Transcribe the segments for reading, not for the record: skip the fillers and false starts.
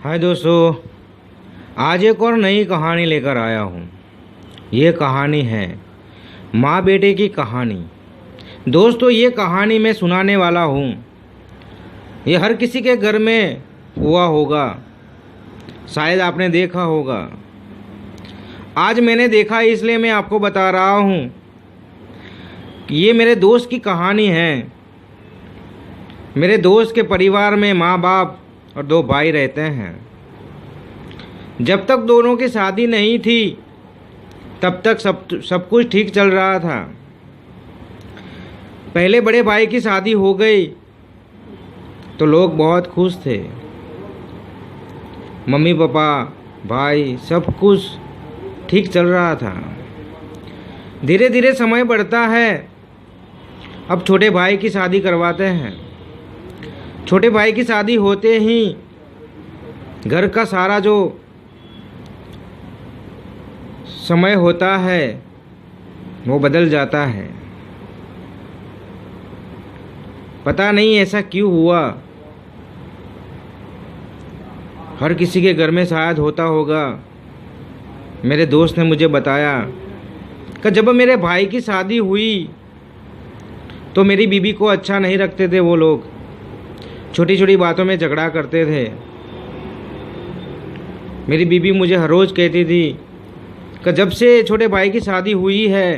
हाय दोस्तों, आज एक और नई कहानी लेकर आया हूँ। ये कहानी है माँ बेटे की कहानी। दोस्तों, ये कहानी मैं सुनाने वाला हूँ। ये हर किसी के घर में हुआ होगा, शायद आपने देखा होगा। आज मैंने देखा इसलिए मैं आपको बता रहा हूँ कि ये मेरे दोस्त की कहानी है। मेरे दोस्त के परिवार में माँ बाप और 2 भाई रहते हैं। जब तक दोनों की शादी नहीं थी तब तक सब कुछ ठीक चल रहा था। पहले बड़े भाई की शादी हो गई तो लोग बहुत खुश थे। मम्मी पापा भाई सब कुछ ठीक चल रहा था। धीरे धीरे समय बढ़ता है। अब छोटे भाई की शादी करवाते हैं। छोटे भाई की शादी होते ही घर का सारा जो समय होता है वो बदल जाता है। पता नहीं ऐसा क्यों हुआ। हर किसी के घर में शायद होता होगा। मेरे दोस्त ने मुझे बताया कि जब मेरे भाई की शादी हुई तो मेरी बीबी को अच्छा नहीं रखते थे। वो लोग छोटी छोटी बातों में झगड़ा करते थे। मेरी बीबी मुझे हर रोज़ कहती थी कि जब से छोटे भाई की शादी हुई है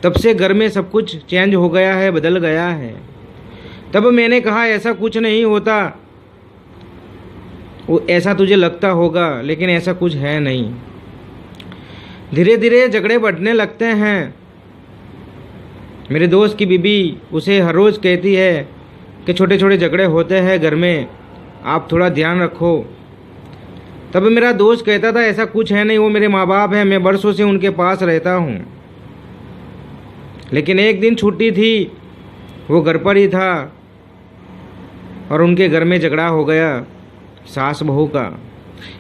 तब से घर में सब कुछ चेंज हो गया है, बदल गया है। तब मैंने कहा ऐसा कुछ नहीं होता, वो ऐसा तुझे लगता होगा लेकिन ऐसा कुछ है नहीं। धीरे धीरे झगड़े बढ़ने लगते हैं। मेरे दोस्त की बीबी उसे हर रोज़ कहती है कि छोटे छोटे झगड़े होते हैं घर में, आप थोड़ा ध्यान रखो। तब मेरा दोस्त कहता था ऐसा कुछ है नहीं, वो मेरे माँ बाप हैं, मैं बरसों से उनके पास रहता हूँ। लेकिन एक दिन छुट्टी थी, वो घर पर ही था और उनके घर में झगड़ा हो गया सास बहू का।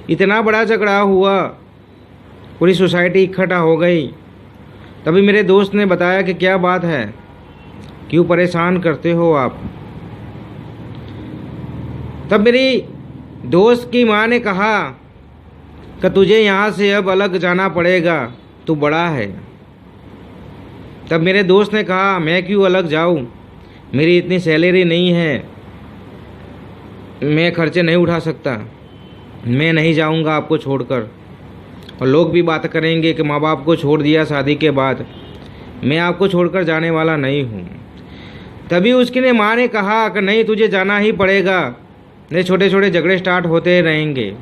इतना बड़ा झगड़ा हुआ, पूरी सोसाइटी इकट्ठा हो गई। तभी मेरे दोस्त ने बताया कि क्या बात है, क्यों परेशान करते हो आप। तब मेरी दोस्त की माँ ने कहा कि तुझे यहाँ से अब अलग जाना पड़ेगा, तू बड़ा है। तब मेरे दोस्त ने कहा मैं क्यों अलग जाऊँ, मेरी इतनी सैलरी नहीं है, मैं खर्चे नहीं उठा सकता, मैं नहीं जाऊँगा आपको छोड़कर। और लोग भी बात करेंगे कि माँ बाप को छोड़ दिया शादी के बाद, मैं आपको छोड़कर जाने वाला नहीं हूँ। तभी उसकी माँ ने कहा कि नहीं, तुझे जाना ही पड़ेगा, नहीं छोटे छोटे झगड़े स्टार्ट होते रहेंगे।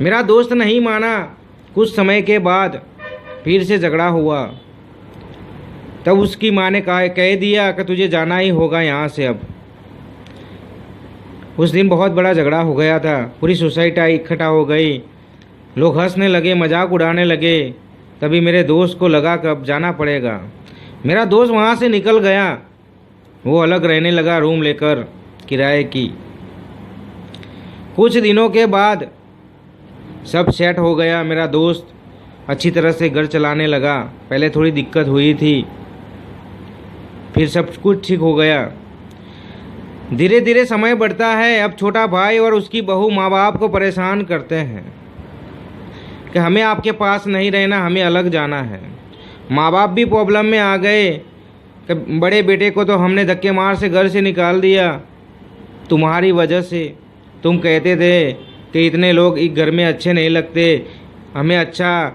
मेरा दोस्त नहीं माना। कुछ समय के बाद फिर से झगड़ा हुआ। तब उसकी माँ ने कह दिया कि तुझे जाना ही होगा यहाँ से अब। उस दिन बहुत बड़ा झगड़ा हो गया था, पूरी सोसाइटी इकट्ठा हो गई, लोग हंसने लगे, मजाक उड़ाने लगे। तभी मेरे दोस्त को लगा कि अब जाना पड़ेगा। मेरा दोस्त वहाँ से निकल गया, वो अलग रहने लगा रूम लेकर किराए की। कुछ दिनों के बाद सब सेट हो गया। मेरा दोस्त अच्छी तरह से घर चलाने लगा। पहले थोड़ी दिक्कत हुई थी, फिर सब कुछ ठीक हो गया। धीरे धीरे समय बढ़ता है। अब छोटा भाई और उसकी बहू माँ बाप को परेशान करते हैं कि हमें आपके पास नहीं रहना, हमें अलग जाना है। माँ बाप भी प्रॉब्लम में आ गए कि बड़े बेटे को तो हमने धक्के मार से घर से निकाल दिया तुम्हारी वजह से। तुम कहते थे कि इतने लोग एक घर में अच्छे नहीं लगते, हमें अच्छा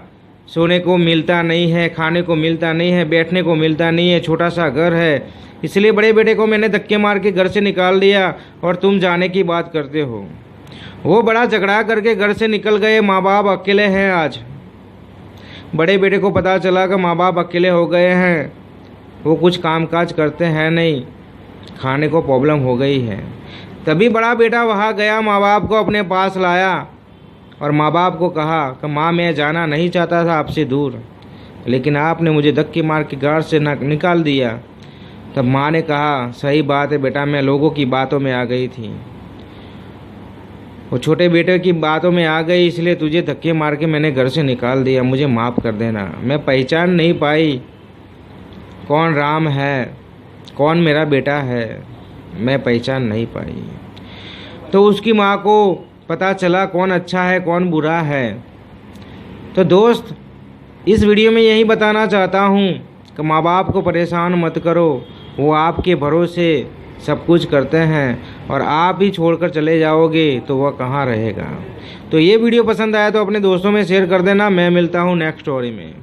सोने को मिलता नहीं है, खाने को मिलता नहीं है, बैठने को मिलता नहीं है, छोटा सा घर है, इसलिए बड़े बेटे को मैंने धक्के मार के घर से निकाल दिया और तुम जाने की बात करते हो। वो बड़ा झगड़ा करके घर से निकल गए। माँ बाप अकेले हैं आज। बड़े बेटे को पता चला कि माँ बाप अकेले हो गए हैं, वो कुछ काम काज करते हैं नहीं, खाने को प्रॉब्लम हो गई है। तभी बड़ा बेटा वहाँ गया, माँ बाप को अपने पास लाया और माँ बाप को कहा कि माँ मैं जाना नहीं चाहता था आपसे दूर, लेकिन आपने मुझे धक्के मार के घर से निकाल दिया। तब माँ ने कहा सही बात है बेटा, मैं लोगों की बातों में आ गई थी, वो छोटे बेटे की बातों में आ गई, इसलिए तुझे धक्के मार के मैंने घर से निकाल दिया, मुझे माफ़ कर देना। मैं पहचान नहीं पाई कौन राम है, कौन मेरा बेटा है, मैं पहचान नहीं पाई। तो उसकी माँ को पता चला कौन अच्छा है कौन बुरा है। तो दोस्त, इस वीडियो में यही बताना चाहता हूँ कि माँ बाप को परेशान मत करो, वो आपके भरोसे सब कुछ करते हैं और आप ही छोड़कर चले जाओगे तो वह कहाँ रहेगा। तो ये वीडियो पसंद आया तो अपने दोस्तों में शेयर कर देना। मैं मिलता हूँ नेक्स्ट स्टोरी में।